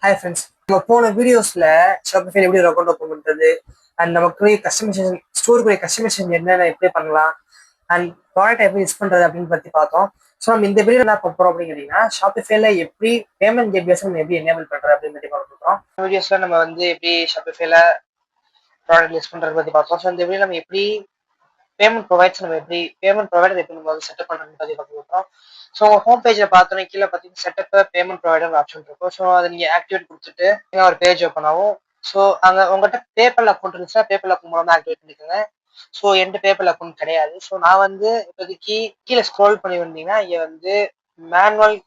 Hi friends, நம்ம போன வீடியோஸ்ல ஷாப்பிஃபை எப்படி அக்கௌண்ட் ஓப்பன் பண்றது அண்ட் நமக்கு கஸ்டமைசேஷன் ஸ்டோருக்குரிய கஸ்டமைசேஷன் என்னென்ன எப்படி பண்ணலாம் அண்ட் ப்ராடக்ட் எப்படி யூஸ் பண்றது அப்படின்னு பத்தி பார்த்தோம். ஸோ நம்ம இந்த வீடியோ என்ன பார்க்க போறோம் அப்படின்னு கேட்டீங்கன்னா, ஷாப்பிஃபைல எப்படி பேமெண்ட் கேட்வேஸ் நம்ம எப்படி எனேபிள் பண்றது அப்படின்னு பத்தி பார்க்க போறோம். வீடியோஸ்ல நம்ம வந்து எப்படி ஷாப்பிஃபைல ப்ராடக்ட் யூஸ் பண்றது பத்தி பார்த்தோம். ஸோ இந்த வீடியோ நம்ம எப்படி பேமெண்ட் ப்ரொவைடர் எப்படி நம்ம வந்து செட்டப் பண்றதுன்னு பத்தி பார்க்க போறோம். ஸோ உங்க ஹோம் பேஜ்ல பார்த்தோன்னா கீழே பார்த்தீங்கன்னா செட்டப் பேமெண்ட் ப்ரொவைடர் ஆப்ஷன் இருக்கும். ஸோ அதை நீங்க ஆக்டிவேட் கொடுத்துட்டு ஒரு பேஜ் ஓப்பன் ஆகும். ஸோ அங்கே உங்கள்கிட்ட பேப்பல் அக்கௌண்ட் இருந்துச்சுன்னா பேப்பல் அக்கௌண்ட் மூலமா ஆக்டிவேட் பண்ணிக்கோங்க. ஸோ என்கிட்ட பேப்பல் அக்கௌண்ட் கிடையாது. ஸோ நான் வந்து இப்போதைக்கு கீழே ஸ்க்ரோல் பண்ணி வந்தீங்கன்னா இங்கே வந்து மேனுவல்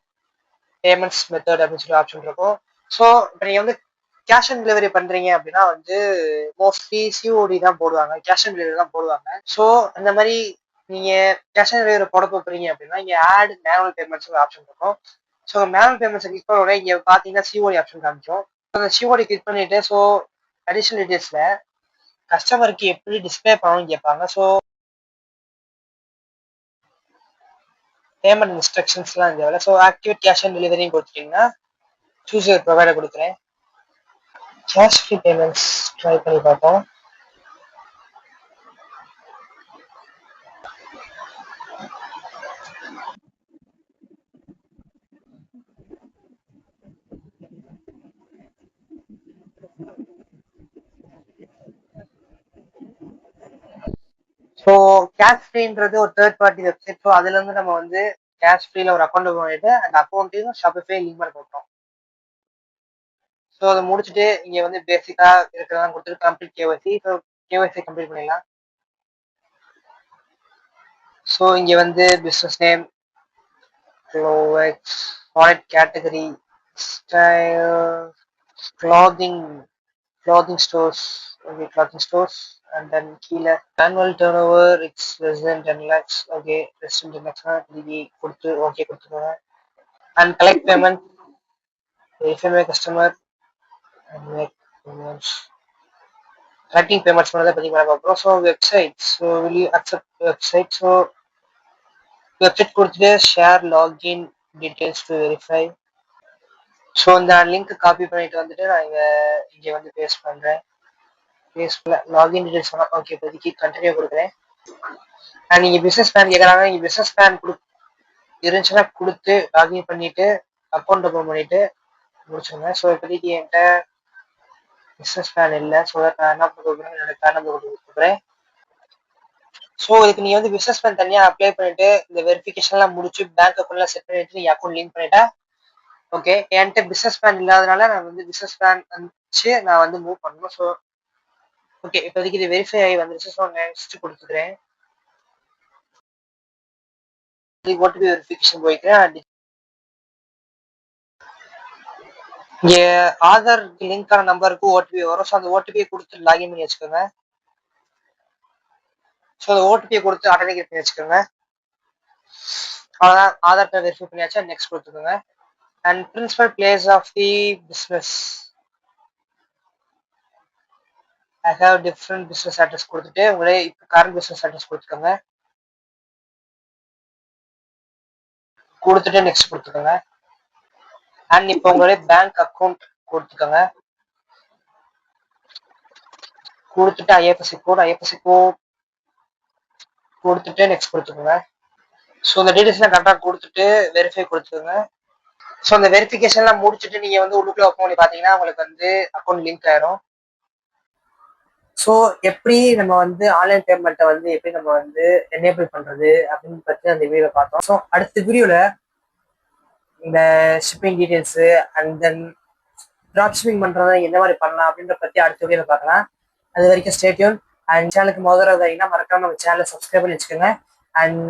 பேமெண்ட்ஸ் மெத்தட் அப்படின்னு சொல்லி ஆப்ஷன் இருக்கும். ஸோ இப்போ நீங்கள் வந்து கேஷ் ஆன் டெலிவரி பண்றீங்க அப்படின்னா வந்து மோஸ்ட்லி சிஓடி தான் போடுவாங்க, கேஷ் ஆன் டெலிவரி தான் போடுவாங்க. ஸோ அந்த மாதிரி நீங்க கேஷ் ஆன் டெலிவரி போட போறீங்க அப்படின்னா இங்க ஆட் மேனுவல் பேமெண்ட்ஸ் ஆப்ஷன் இருக்கும். ஸோ மேனுவல் பேமெண்ட்ஸ் கிளிக் பண்ண உடனே இங்க பாத்தீங்கன்னா சிஓடி ஆப்ஷன் காமிக்கும். அந்த சிஓடி கிளிக் பண்ணிட்டு ஸோ அடிஷனல் டீடைல்ஸ்ல கஸ்டமருக்கு எப்படி டிஸ்பிளே பண்ணணும்னு கேட்பாங்க. ஸோ பேமெண்ட் இன்ஸ்ட்ரக்ஷன்ஸ்லாம் தேவை. ஸோ ஆக்டிவேட் கேஷ் ஆன் டெலிவரின்னு கொடுத்துட்டீங்கன்னா சூஸ் ப்ரொவைடர் கொடுக்குறேன். கேஷ் ஃப்ரீ பேமெண்ட்ஸ் ட்ரை பண்ணி பார்ப்போம். ஸோ கேஷ் ஃப்ரீன்றது ஒரு தேர்ட் பார்ட்டி வெப்சைட். ஸோ அதுல இருந்து நம்ம வந்து கேஷ் ஃப்ரீல ஒரு அக்கௌண்ட் பண்ணிட்டு அந்த அக்கௌண்ட்டையும் ஷாப்பிஃபை லிங்க் பண்ணி கொடுத்தோம். ஸோ அதை முடிச்சுட்டு இங்க வந்து பேசிக்கா இருக்கிறதெல்லாம் கொடுத்துட்டு complete KYC. So KYC complete பண்ணிடலாம். ஸோ இங்க வந்து business name, Clovex, product category, style, clothing stores, okay clothing stores. And then கீழே annual turnover it's less than 10 lakhs. Okay less than 10 lakhs கொடுத்து ஓகே கொடுத்துருவாங்க. And collect payment, verify my customer and make payments. Tracking payments பண்ணதை பற்றி மேலே பார்க்குறோம். So website, so will you accept website? So website கொடுத்துட்டு share login details to verify. So இந்த link copy பண்ணிட்டு வந்துட்டு நான் இங்கே வந்து பேஸ்ட் பண்ணுறேன். லாகின் டீடைல்ஸ் சொன்னா ஓகே இப்போதைக்கு கண்டினியூ கொடுக்குறேன். அண்ட் நீங்க பிசினஸ் பிளான் கேட்குறாங்க. நீங்க பிசினஸ் பிளான் இருந்துச்சுன்னா கொடுத்து லாகின் பண்ணிட்டு அக்கௌண்ட் ஓப்பன் பண்ணிட்டு முடிச்சுருங்க. ஸோ இப்போதைக்கு என்கிட்ட பிசினஸ் பிளான் இல்லை. ஸோ நான் என்ன கொடுக்குறேன், என்னோட பேன் நம்பர் கொடுக்குறேன். ஸோ இதுக்கு நீங்க வந்து பிசினஸ் பிளான் தனியா அப்ளை பண்ணிட்டு இந்த வெரிஃபிகேஷன்லாம் முடிச்சு பேங்க் அக்கௌண்ட்லாம் செட் பண்ணிட்டு நீங்க அக்கௌண்ட் லிங்க் பண்ணிட்டா ஓகே. என்கிட்ட பிசினஸ் பிளான் இல்லாதனால நான் வந்து பிசினஸ் பிளான் வச்சு நான் வந்து மூவ் பண்ணணும். ஸோ ஓகே இப்போதைக்கு இது வெரிஃபை ஆகி வந்துருச்சு. ஸோ நெக்ஸ்ட் கொடுத்துக்கிறேன். ஓடிபி வெரிஃபிகேஷன் போய்க்கிறேன். இங்க ஆதார் லிங்க் ஆன நம்பருக்கு ஓடிபி வரும். ஸோ அந்த ஓடிபியை கொடுத்து லாகின் பண்ணி வச்சுக்கோங்க. ஸோ அந்த ஓடிபியை கொடுத்து ஆட்டோமேட்டிக் பண்ணி வச்சுக்கோங்க. அவ்வளோதான், ஆதார் கார்டு வெரிஃபை பண்ணியாச்சா, நெக்ஸ்ட் கொடுத்துக்கோங்க. And principal place of the business, I have different business address கொடுத்துட்டு உங்களே இப்போ கரண்ட் பிஸ்னஸ் அட்ரஸ் கொடுத்துக்கோங்க. கொடுத்துட்டு நெக்ஸ்ட் கொடுத்துக்கோங்க. அண்ட் இப்போ உங்களுடைய பேங்க் அக்கௌண்ட் கொடுத்துக்கோங்க. கொடுத்துட்டு ஐஎஃப்எஸ்சி கோட் கொடுத்துட்டு நெக்ஸ்ட் கொடுத்துக்கோங்க. ஸோ இந்த டீடைல்ஸ்லாம் கரெக்டாக கொடுத்துட்டு வெரிஃபை கொடுத்துக்கோங்க. ஸோ அந்த வெரிஃபிகேஷன்லாம் முடிச்சுட்டு நீங்க வந்து உள்ளுக்குள்ள ஓப்பன் பண்ணி பார்த்தீங்கன்னா உங்களுக்கு வந்து அக்கௌண்ட் லிங்க் ஆயிரும். ஸோ எப்படி நம்ம வந்து ஆன்லைன் பேமெண்ட்டை வந்து எப்படி நம்ம வந்து எனேபிள் பண்றது அப்படின்னு பற்றி அந்த வீடியோவில் பார்த்தோம். ஸோ அடுத்த வீடியோவில் இந்த shipping details and then drop shipping பண்ணுறத என்ன மாதிரி பண்ணலாம் அப்படின்ற பற்றி அடுத்த வீடியோவில் பார்க்கலாம். அது வரைக்கும் ஸ்டே டியூன். அண்ட் சேனலுக்கு முதல்ல வந்தீங்கன்னா மறக்காம நம்ம சேனலை சப்ஸ்கிரைப் பண்ணி வச்சுக்கோங்க. And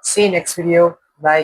see you next video. Bye.